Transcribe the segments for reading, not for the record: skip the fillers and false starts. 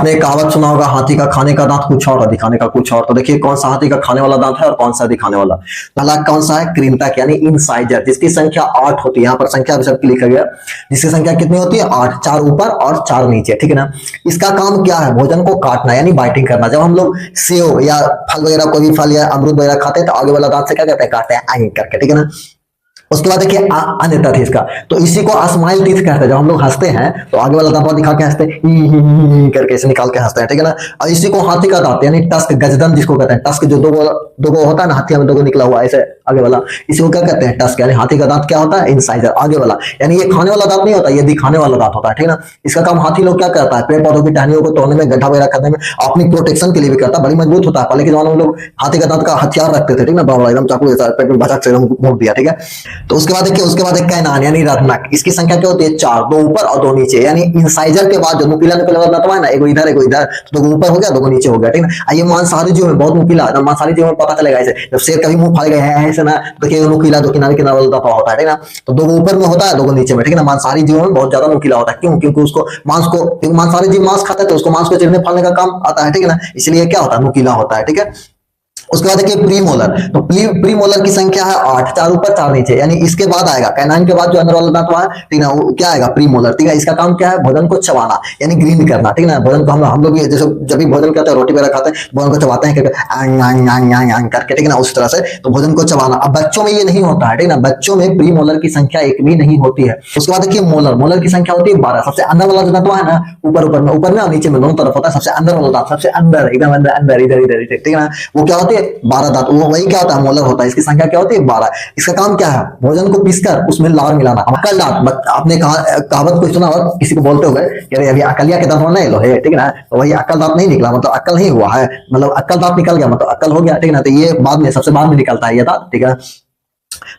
आपने कहावत सुना होगा, हाथी का खाने का दांत कुछ और और दिखाने का कुछ और। तो देखिए कौन सा हाथी का खाने वाला दांत है और कौन सा दिखाने वाला। पहला कौन सा है, कृंतक यानी इंसाइजर, जिसकी संख्या 8 होती है। यहाँ पर संख्या भी सबकी लिखा गया, जिसकी संख्या कितनी होती है, 8, 4 ऊपर और 4 नीचे, ठीक है ना। इसका काम क्या है, भोजन को काटना यानी बाइटिंग करना। जब हम लोग सेव या फल वगैरह, कोई भी फल या अमरूद वगैरह खाते हैं तो आगे वाला दांत से क्या करते हैं, काटते हैं आई करके, ठीक है ना। उसके बाद देखिए अन्य तथ्य इसका, तो इसी को स्माइल टीथ कहते हैं। जब हम लोग हंसते हैं तो आगे वाला दांत दिखा के हंसते हैं, ही करके इसे निकाल के हंसते हैं, ठीक है ना। और इसी को हाथी का दांत यानी टस्क, गजदंत जिसको कहते हैं, टस्क जो दो होता है ना, हाथी में दो निकला हुआ ऐसे आगे वाला, इसी को क्या कहते हैं, टस्क। यानी हाथी का दांत क्या होता है, इंसाइजर, आगे वाला। यानी ये खाने वाला दांत नहीं होता, ये दिखाने वाला दांत होता है, ठीक है ना। इसका काम हाथी लोग क्या करता है, पेड़ पौधों की टहनियों को तोड़ने में, गड्ढा वगैरह करने में, अपनी प्रोटेक्शन के लिए भी करता है। बड़ी मजबूत होता है। पहले के जमाने में लोग हाथी का दांत का हथियार रखते थे, ठीक ना, बड़ा एकदम चाकू जैसा, पेट में भचक से एकदम भोंक दिया, ठीक है। तो उसके बाद देखिए, उसके बाद एक कैनान यानी रत्नक, इसकी संख्या क्या होती है, 4, 2 ऊपर और 2 नीचे। यानी इंसाइजर के बाद जो नुकीला नुकीला वाला दांत है ना, एगो इधर एगो इधर, तो 2 ऊपर हो गया 2 नीचे हो गया, ठीक ना। ये मांसाहारी जीव में बहुत नुकीला, मांसाहारी जीव में पता चलेगा ऐसे, जब शेर कभी मुंह फाड़ गया है ऐसे ना, तो देखिए नुकीला जो किनारे किनारे वाला दांत होता है, ठीक ना। तो 2 ऊपर में होता है 2 नीचे में, ठीक है ना। मांसाहारी जीव में बहुत ज्यादा नुकीला होता है। क्यों, क्योंकि उसको मांस को, क्योंकि मांसाहारी जीव मांस खाता है तो उसको मांस को चीरने फाड़ने का काम आता है, ठीक है ना। इसलिए क्या होता है, नुकीला होता है, ठीक है। उसके बाद देखिए प्रीमोलर, तो प्रीमोलर की संख्या है 8, 4 ऊपर 4 नीचे। यानी इसके बाद आएगा कैनाइन के बाद जो अंदर वाला दांत है, ठीक ना, वो क्या आएगा, प्रीमोलर, ठीक है। इसका काम क्या है, भोजन को चबाना यानी ग्रीन करना, ठीक ना। भोजन को हम लोग जैसे जब भी भोजन करते हैं, रोटी वगैरह खाते हैं, भोजन को चबाते हैं करके, ठीक है ना, उस तरह से, तो भोजन को चबाना। अब बच्चों में ये नहीं होता है, ठीक ना, बच्चों में प्रीमोलर की संख्या 1 भी नहीं होती है। उसके बाद देखिए मोलर, मोलर की संख्या होती है 12। सबसे अंदर वाला जो दांत है ना, ऊपर में और नीचे में दोनों तरफ होता है। सबसे अंदर वाला दांत, सबसे अंदर एकदम अंदर इधर, ठीक है ना, वो क्या होती है, 12 दांत, वही क्या होता है, मोलर होता है। इसकी संख्या क्या होती है, 12। इसका काम क्या है, भोजन को पीसकर उसमें लार मिलाना। अक्ल दांत, आपने कहावत को सुना होगा किसी को बोलते हुए कि अरे अभी अकलिया के दांत नहीं लो है, ठीक है ना, तो वही अक्ल दांत नहीं निकला, मतलब अक्ल नहीं हुआ है, मतलब अक्ल दांत निकल गया मतलब अक्ल हो गया, ठीक है ना। तो ये बाद में, सबसे बाद में निकलता है ये दांत, ठीक है।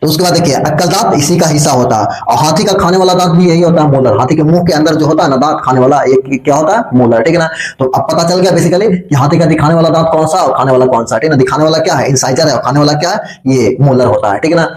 तो उसके बाद देखिए अक्ल दांत इसी का हिस्सा होता है। और हाथी का खाने वाला दांत भी यही होता है, मोलर। हाथी के मुंह के अंदर जो होता है ना दांत खाने वाला, एक क्या होता है, मोलर, ठीक है ना। तो अब पता चल गया बेसिकली कि हाथी का दिखाने वाला दांत कौन सा और खाने वाला कौन सा, ठीक है ना। दिखाने वाला क्या है, इंसाइजर है, और खाने वाला क्या है, ये मोलर होता है, ठीक है ना।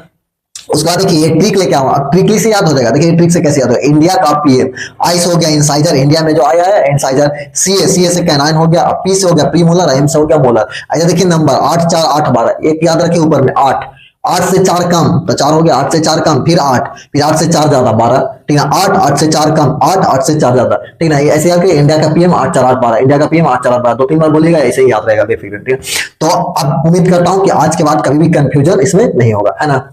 उसके बाद देखिए ये ट्रिक लेके आऊंगा, ट्रिकली से याद हो जाएगा। देखिए ट्रिक से कैसे याद होगा, इंडिया का पीएम, आइस हो गया इंसाइजर, इंडिया में जो आया है इंसाइजर, सीए से कैनाइन हो गया, पी से हो गया प्रीमोलर, एम से हो गया मोलर। अच्छा देखिए नंबर 8, 4, 8, 12, एक याद रखिए ऊपर में 8, 8 से 4 कम तो 4 हो गया, 8 से 4 कम फिर 8, फिर 8 से 4 ज्यादा 12, ठीक है। 8, 8 से 4 कम 8, 8 से 4 ज्यादा, ठीक है। ऐसे याद करिए, इंडिया का पीएम 8, 4, 8, 12, इंडिया का पीएम 8, 4, 8, 12, 2-3 बार बोलिएगा, ऐसे ही याद रहेगा बेफिक्र, ठीक है। तो अब उम्मीद करता हूं कि आज के बाद कभी भी कंफ्यूजन इसमें नहीं होगा, है ना।